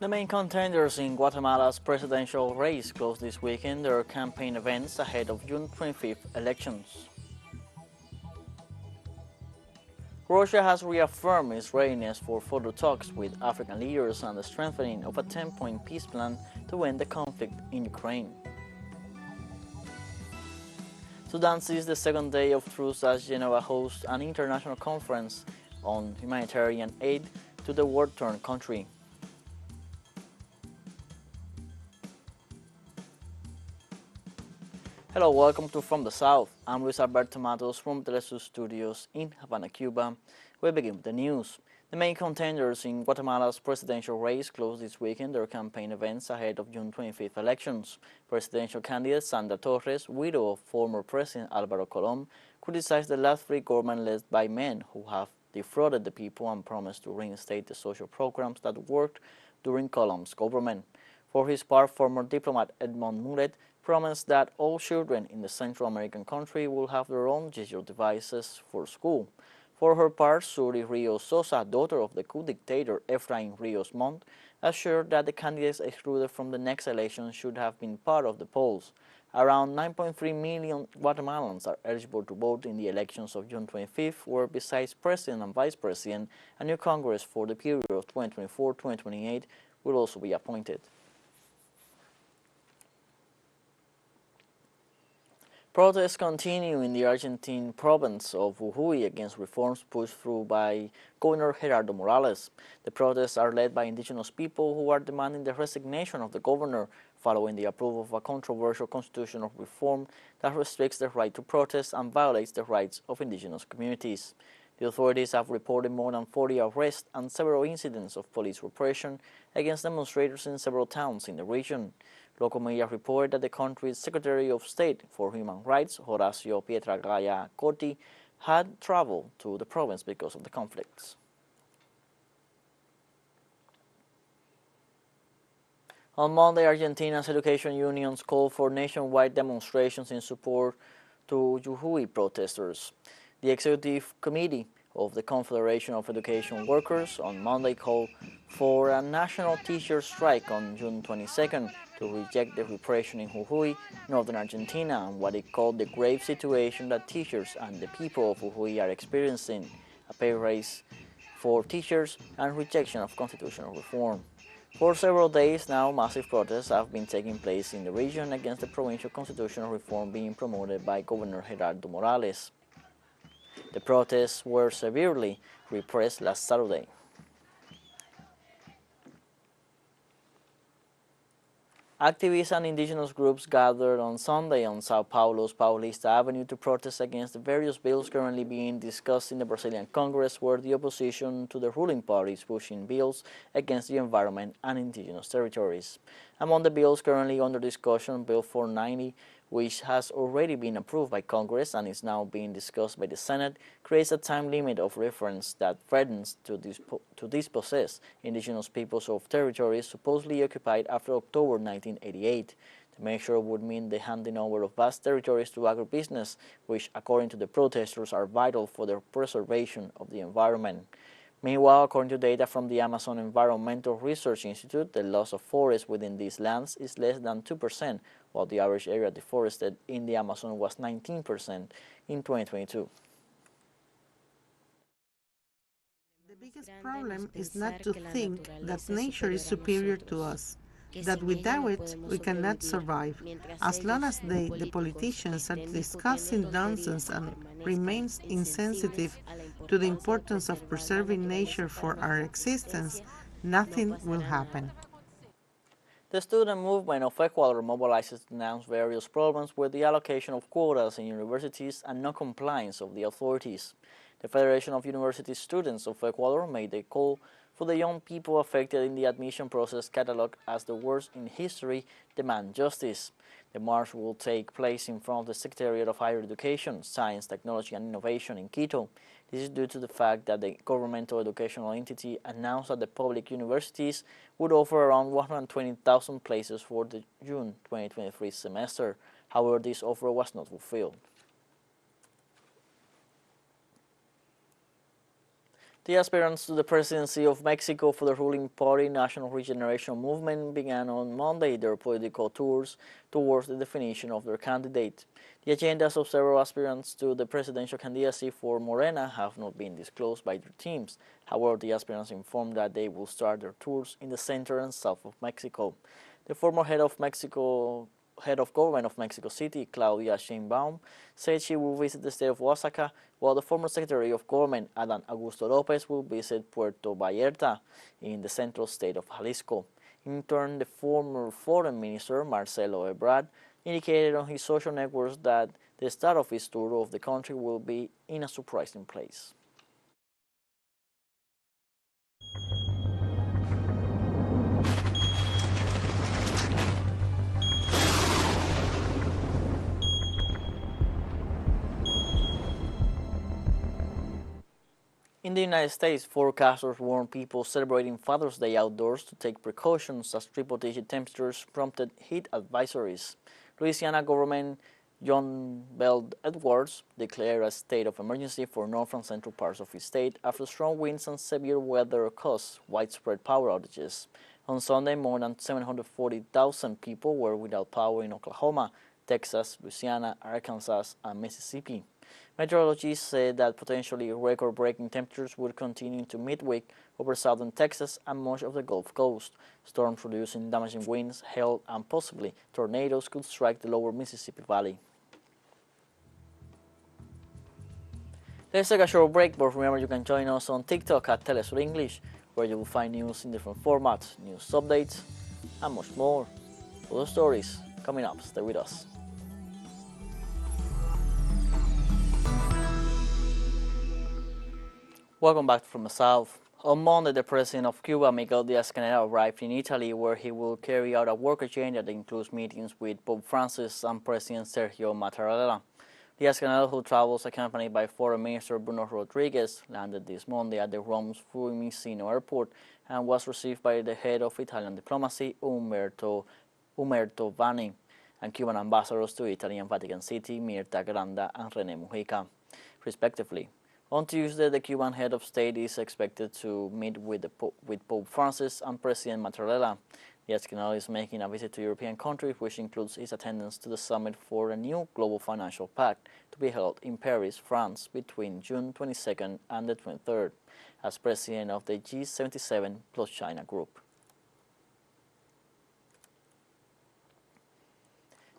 The main contenders in Guatemala's presidential race closed this weekend their campaign events ahead of June 25th elections. Russia has reaffirmed its readiness for further talks with African leaders and the strengthening of a 10-point peace plan to end the conflict in Ukraine. Sudan sees the second day of truce as Geneva hosts an international conference on humanitarian aid to the war-torn country. Hello, welcome to From the South. I'm Luis Alberto Matos from teleSUR Studios in Havana, Cuba. We begin with the news. The main contenders in Guatemala's presidential race closed this weekend their campaign events ahead of June 25th elections. Presidential candidate Sandra Torres, widow of former President Alvaro Colom, criticized the last free government led by men who have defrauded the people and promised to reinstate the social programs that worked during Colom's government. For his part, former diplomat Edmond Mulet promised that all children in the Central American country will have their own digital devices for school. For her part, Suri Rios Sosa, daughter of the coup dictator Efrain Rios Montt, assured that the candidates excluded from the next election should have been part of the polls. Around 9.3 million Guatemalans are eligible to vote in the elections of June 25th, where besides President and Vice President, a new Congress for the period of 2024-2028 will also be appointed. Protests continue in the Argentine province of Jujuy against reforms pushed through by Governor Gerardo Morales. The protests are led by indigenous people who are demanding the resignation of the governor following the approval of a controversial constitutional reform that restricts the right to protest and violates the rights of indigenous communities. The authorities have reported more than 40 arrests and several incidents of police repression against demonstrators in several towns in the region. Local media reported that the country's Secretary of State for Human Rights, Horacio Pietragaya Coti, had traveled to the province because of the conflicts. On Monday, Argentina's education unions called for nationwide demonstrations in support to Jujuy protesters. The Executive Committee of the Confederation of Education Workers on Monday called for a national teacher strike on June 22nd to reject the repression in Jujuy, northern Argentina, and what it called the grave situation that teachers and the people of Jujuy are experiencing, a pay raise for teachers and rejection of constitutional reform. For several days now, massive protests have been taking place in the region against the provincial constitutional reform being promoted by Governor Gerardo Morales. The protests were severely repressed last Saturday. Activists and indigenous groups gathered on Sunday on Sao Paulo's Paulista Avenue to protest against the various bills currently being discussed in the Brazilian Congress, where the opposition to the ruling party is pushing bills against the environment and indigenous territories. Among the bills currently under discussion, Bill 490, which has already been approved by Congress and is now being discussed by the Senate, creates a time limit of reference that threatens to dispossess indigenous peoples of territories supposedly occupied after October 1988. The measure would mean the handing over of vast territories to agribusiness, which, according to the protesters, are vital for the preservation of the environment. Meanwhile, according to data from the Amazon Environmental Research Institute, the loss of forests within these lands is less than 2%, while the average area deforested in the Amazon was 19% in 2022. The biggest problem is not to think that nature is superior to us, that without it we cannot survive. As long as the politicians, are discussing nonsense and remains insensitive to the importance of preserving nature for our existence, nothing will happen. The student movement of Ecuador mobilizes to denounce various problems with the allocation of quotas in universities and non-compliance of the authorities. The Federation of University Students of Ecuador made a call for the young people affected in the admission process catalogued as the worst in history demand justice. The march will take place in front of the Secretariat of Higher Education, Science, Technology and Innovation in Quito. This is due to the fact that the governmental educational entity announced that the public universities would offer around 120,000 places for the June 2023 semester. However, this offer was not fulfilled. The aspirants to the presidency of Mexico for the ruling party National Regeneration Movement began on Monday their political tours towards the definition of their candidate. The agendas of several aspirants to the presidential candidacy for Morena have not been disclosed by their teams. However, the aspirants informed that they will start their tours in the center and south of Mexico. The former head of government of Mexico City, Claudia Sheinbaum, said she will visit the state of Oaxaca, while the former Secretary of Government, Adán Augusto López, will visit Puerto Vallarta in the central state of Jalisco. In turn, the former Foreign Minister, Marcelo Ebrard, indicated on his social networks that the start of his tour of the country will be in a surprising place. In the United States, forecasters warn people celebrating Father's Day outdoors to take precautions as triple-digit temperatures prompted heat advisories. Louisiana Governor John Bell Edwards declared a state of emergency for north and central parts of his state after strong winds and severe weather caused widespread power outages. On Sunday, more than 740,000 people were without power in Oklahoma, Texas, Louisiana, Arkansas, and Mississippi. Meteorologists said that potentially record-breaking temperatures would continue into midweek over southern Texas and much of the Gulf Coast. Storms producing damaging winds, hail, and possibly tornadoes could strike the lower Mississippi Valley. Let's take a short break, but remember you can join us on TikTok at teleSUR English, where you will find news in different formats, news updates, and much more. Other stories coming up. Stay with us. Welcome back from the South. On Monday, the president of Cuba, Miguel Díaz-Canel, arrived in Italy, where he will carry out a work agenda that includes meetings with Pope Francis and President Sergio Mattarella. Díaz-Canel, who travels accompanied by Foreign Minister Bruno Rodriguez, landed this Monday at the Rome's Fiumicino airport and was received by the head of Italian diplomacy, Umberto Vanni, and Cuban ambassadors to Italy and Vatican City, Mirta Granda and René Mujica, respectively. On Tuesday, the Cuban head of state is expected to meet with Pope Francis and President Mattarella. Díaz-Canel is making a visit to European countries, which includes his attendance to the summit for a new global financial pact to be held in Paris, France, between June 22nd and the 23rd, as president of the G77 plus China group.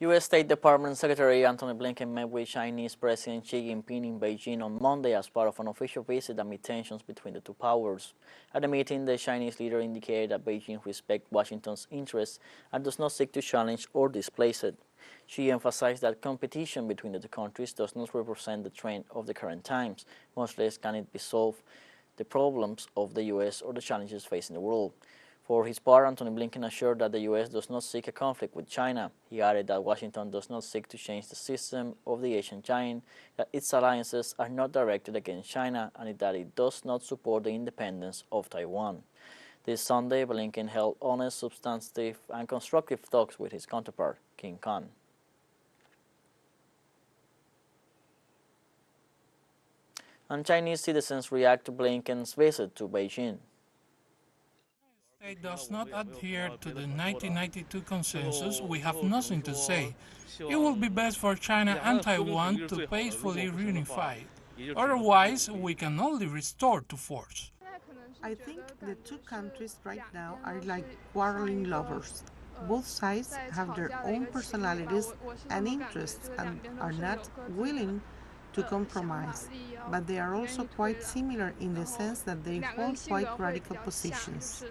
U.S. State Department Secretary Antony Blinken met with Chinese President Xi Jinping in Beijing on Monday as part of an official visit amid tensions between the two powers. At the meeting, the Chinese leader indicated that Beijing respects Washington's interests and does not seek to challenge or displace it. Xi emphasized that competition between the two countries does not represent the trend of the current times, much less can it solve the problems of the U.S. or the challenges facing the world. For his part, Antony Blinken assured that the U.S. does not seek a conflict with China. He added that Washington does not seek to change the system of the Asian giant, that its alliances are not directed against China, and that it does not support the independence of Taiwan. This Sunday, Blinken held honest, substantive, and constructive talks with his counterpart, King Khan. And Chinese citizens react to Blinken's visit to Beijing. State does not adhere to the 1992 consensus, we have nothing to say. It will be best for China and Taiwan to peacefully reunify. Otherwise, we can only restore to force. I think the two countries right now are like quarreling lovers. Both sides have their own personalities and interests and are not willing to compromise, but they are also quite similar in the sense that they hold quite radical positions.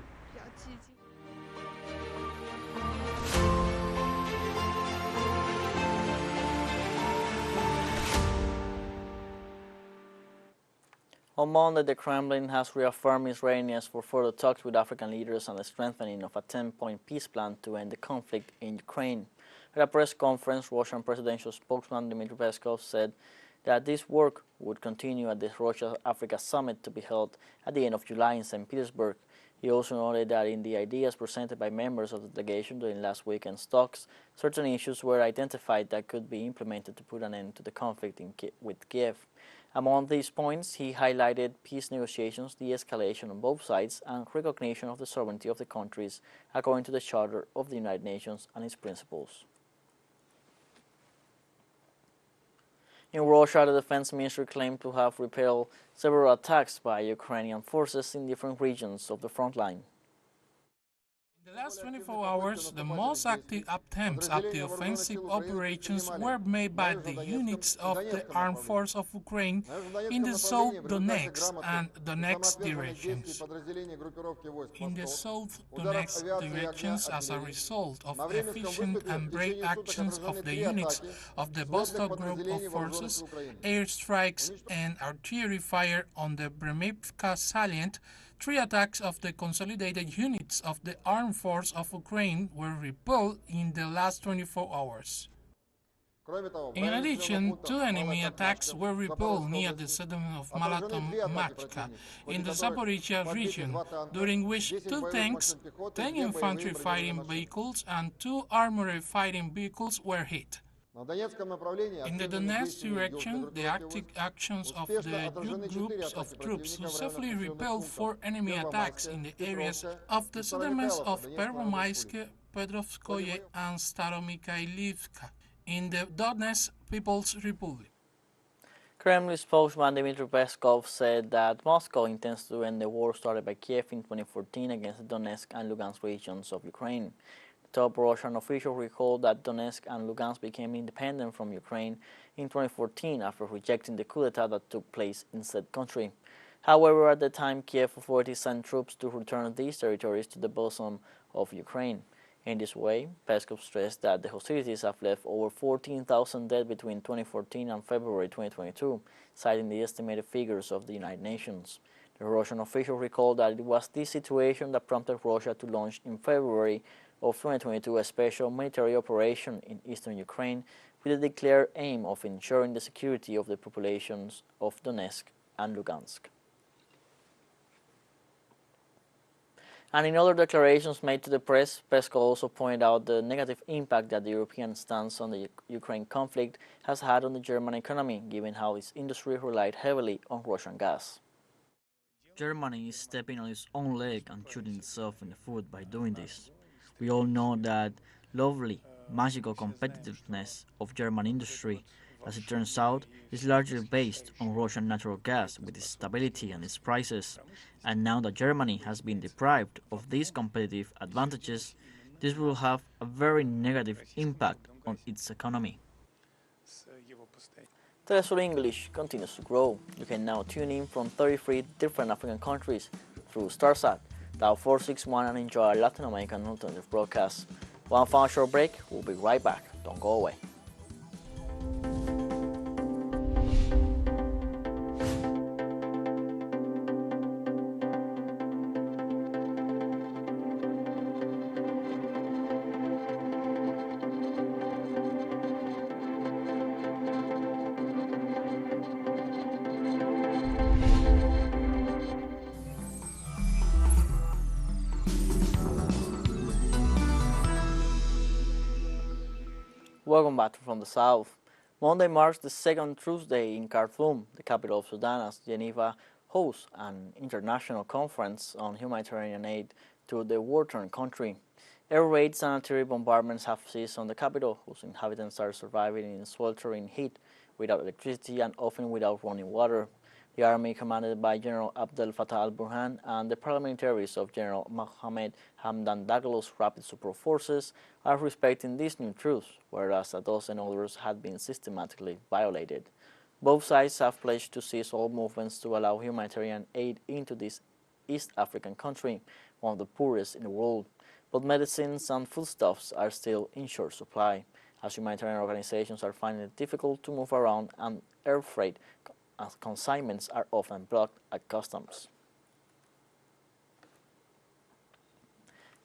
On Monday, the Kremlin has reaffirmed its readiness for further talks with African leaders and the strengthening of a 10-point peace plan to end the conflict in Ukraine. At a press conference, Russian presidential spokesman Dmitry Peskov said that this work would continue at the Russia-Africa summit to be held at the end of July in St. Petersburg. He also noted that in the ideas presented by members of the delegation during last weekend's talks, certain issues were identified that could be implemented to put an end to the conflict with Kiev. Among these points, he highlighted peace negotiations, de-escalation on both sides, and recognition of the sovereignty of the countries according to the Charter of the United Nations and its principles. In Russia, the defense ministry claimed to have repelled several attacks by Ukrainian forces in different regions of the front line. In the last 24 hours, the most active attempts at the offensive operations were made by the units of the Armed Forces of Ukraine in the South Donetsk and Donetsk directions. In the South Donetsk directions, as a result of efficient and brave actions of the units of the Vostok Group of Forces, airstrikes and artillery fire on the Bremivka salient, 3 attacks of the consolidated units of the Armed Forces of Ukraine were repelled in the last 24 hours. In addition, 2 enemy attacks were repelled near the settlement of Malatomachka in the Zaporizhia region, during which 2 tanks, 10 infantry fighting vehicles and 2 armored fighting vehicles were hit. In the Donetsk direction, the active actions of the groups of troops successfully repelled 4 enemy attacks in the areas of the settlements of Pervomaiske, Petrovskoye and Staromikhailivka in the Donetsk People's Republic. Kremlin spokesman Dmitry Peskov said that Moscow intends to end the war started by Kiev in 2014 against the Donetsk and Lugansk regions of Ukraine. Top Russian officials recalled that Donetsk and Lugansk became independent from Ukraine in 2014 after rejecting the coup d'etat that took place in said country. However, at the time, Kiev authorities sent troops to return these territories to the bosom of Ukraine. In this way, Peskov stressed that the hostilities have left over 14,000 dead between 2014 and February 2022, citing the estimated figures of the United Nations. The Russian official recalled that it was this situation that prompted Russia to launch in February of 2022 a special military operation in eastern Ukraine with the declared aim of ensuring the security of the populations of Donetsk and Lugansk. And in other declarations made to the press, Peskov also pointed out the negative impact that the European stance on the Ukraine conflict has had on the German economy, given how its industry relied heavily on Russian gas. Germany is stepping on its own leg and shooting itself in the foot by doing this. We all know that lovely, magical competitiveness of German industry, as it turns out, is largely based on Russian natural gas with its stability and its prices. And now that Germany has been deprived of these competitive advantages, this will have a very negative impact on its economy. teleSUR English continues to grow. You can now tune in from 33 different African countries through StarSat, dial 461 and enjoy our Latin American alternative broadcasts. One final short break, we'll be right back. Don't go away. Welcome back from the South. Monday marks the second truce day in Khartoum, the capital of Sudan, as Geneva hosts an international conference on humanitarian aid to the war-torn country. Air raids and artillery bombardments have ceased on the capital, whose inhabitants are surviving in sweltering heat, without electricity and often without running water. The army, commanded by General Abdel Fattah al-Burhan, and the paramilitaries of General Mohamed Hamdan Dagalo's rapid support forces are respecting this new truce, whereas a dozen others had been systematically violated. Both sides have pledged to cease all movements to allow humanitarian aid into this East African country, one of the poorest in the world. But medicines and foodstuffs are still in short supply, as humanitarian organizations are finding it difficult to move around and air freight as consignments are often blocked at customs.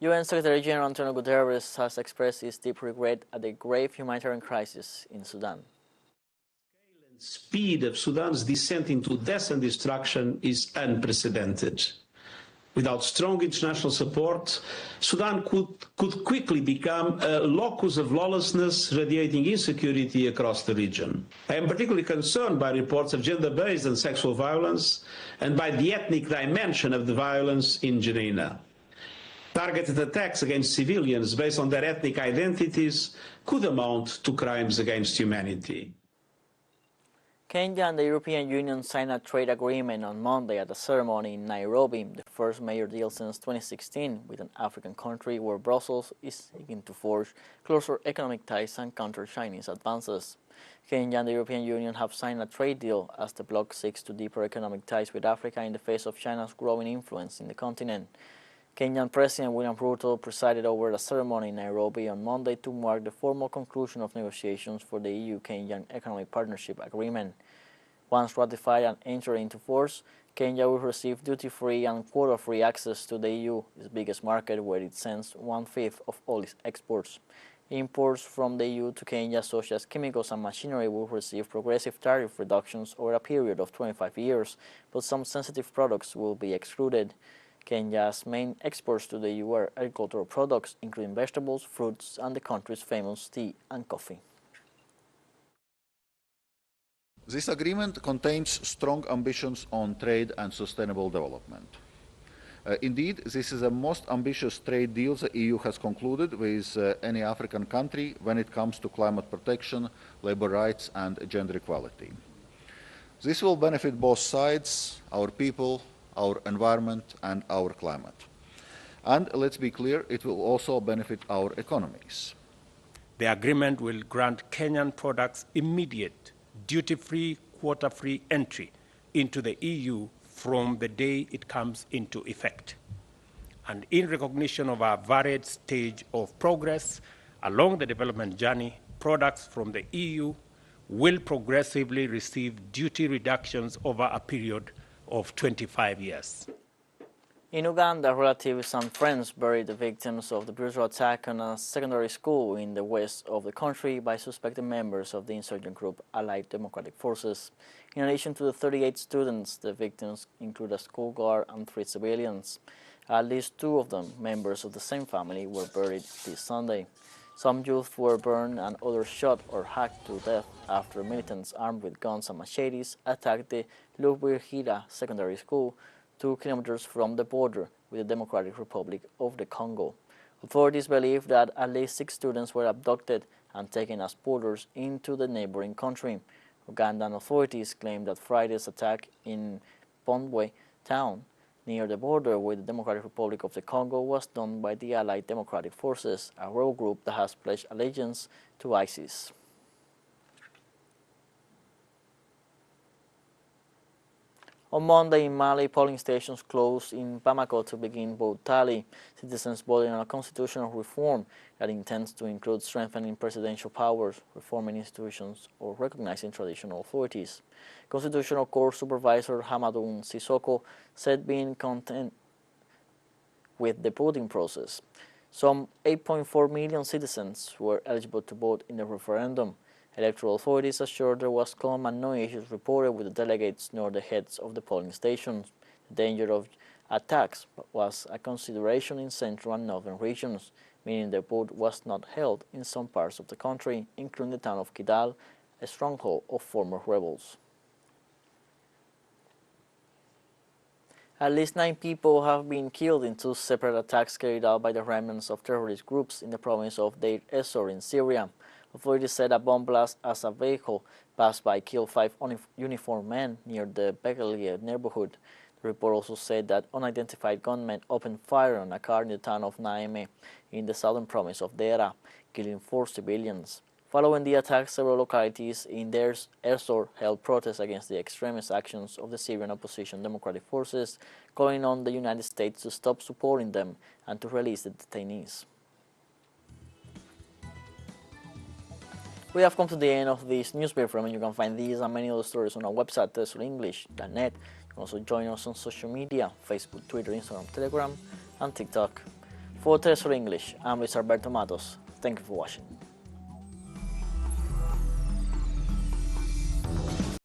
UN Secretary General Antonio Guterres has expressed his deep regret at the grave humanitarian crisis in Sudan. The speed of Sudan's descent into death and destruction is unprecedented. Without strong international support, Sudan could quickly become a locus of lawlessness, radiating insecurity across the region. I am particularly concerned by reports of gender-based and sexual violence and by the ethnic dimension of the violence in Geneina. Targeted attacks against civilians based on their ethnic identities could amount to crimes against humanity. Kenya and the European Union signed a trade agreement on Monday at a ceremony in Nairobi, the first major deal since 2016 with an African country where Brussels is seeking to forge closer economic ties and counter Chinese advances. Kenya and the European Union have signed a trade deal as the bloc seeks to deepen economic ties with Africa in the face of China's growing influence in the continent. Kenyan President William Ruto presided over a ceremony in Nairobi on Monday to mark the formal conclusion of negotiations for the EU-Kenyan Economic Partnership Agreement. Once ratified and entered into force, Kenya will receive duty-free and quota-free access to the EU, its biggest market, where it sends 1/5 of all its exports. Imports from the EU to Kenya, such as chemicals and machinery, will receive progressive tariff reductions over a period of 25 years, but some sensitive products will be excluded. Kenya's main exports to the EU are agricultural products, including vegetables, fruits, and the country's famous tea and coffee. This agreement contains strong ambitions on trade and sustainable development. Indeed, this is the most ambitious trade deal the EU has concluded with any African country when it comes to climate protection, labor rights, and gender equality. This will benefit both sides, our people, our environment, and our climate. And let's be clear, it will also benefit our economies. The agreement will grant Kenyan products immediate, duty-free, quota-free entry into the EU from the day it comes into effect. And in recognition of our varied stage of progress along the development journey, products from the EU will progressively receive duty reductions over a period of 25 years. In Uganda, relatives and friends buried the victims of the brutal attack on a secondary school in the west of the country by suspected members of the insurgent group Allied Democratic Forces. In addition to the 38 students, the victims include a school guard and 3 civilians. At least 2 of them, members of the same family, were buried this Sunday. Some youth were burned and others shot or hacked to death after militants armed with guns and machetes attacked the Lubirihira Secondary School, 2 kilometers from the border with the Democratic Republic of the Congo. Authorities believe that at least 6 students were abducted and taken as porters into the neighboring country. Ugandan authorities claim that Friday's attack in Pondwe town near the border with the Democratic Republic of the Congo was done by the Allied Democratic Forces, a rebel group that has pledged allegiance to ISIS. On Monday in Mali, polling stations closed in Bamako to begin vote tally. Citizens voting on a constitutional reform that intends to include strengthening presidential powers, reforming institutions, or recognizing traditional authorities. Constitutional Court Supervisor Hamadou Sissoko said being content with the voting process. Some 8.4 million citizens were eligible to vote in the referendum. Electoral authorities assured there was calm and no issues reported with the delegates nor the heads of the polling stations. The danger of attacks was a consideration in central and northern regions, meaning the vote was not held in some parts of the country, including the town of Kidal, a stronghold of former rebels. At least 9 people have been killed in 2 separate attacks carried out by the remnants of terrorist groups in the province of teleSUR in Syria. Authorities said a bomb blast as a vehicle passed by killed 5 uniformed men near the Begalia neighborhood. The report also said that unidentified gunmen opened fire on a car in the town of Naeme in the southern province of Dera, killing 4 civilians. Following the attack, several localities in teleSUR held protests against the extremist actions of the Syrian opposition democratic forces, calling on the United States to stop supporting them and to release the detainees. We have come to the end of this news briefing, and you can find these and many other stories on our website, telesurenglish.net. You can also join us on social media, Facebook, Twitter, Instagram, Telegram, and TikTok. For telesur English, I'm Luis Alberto Matos. Thank you for watching.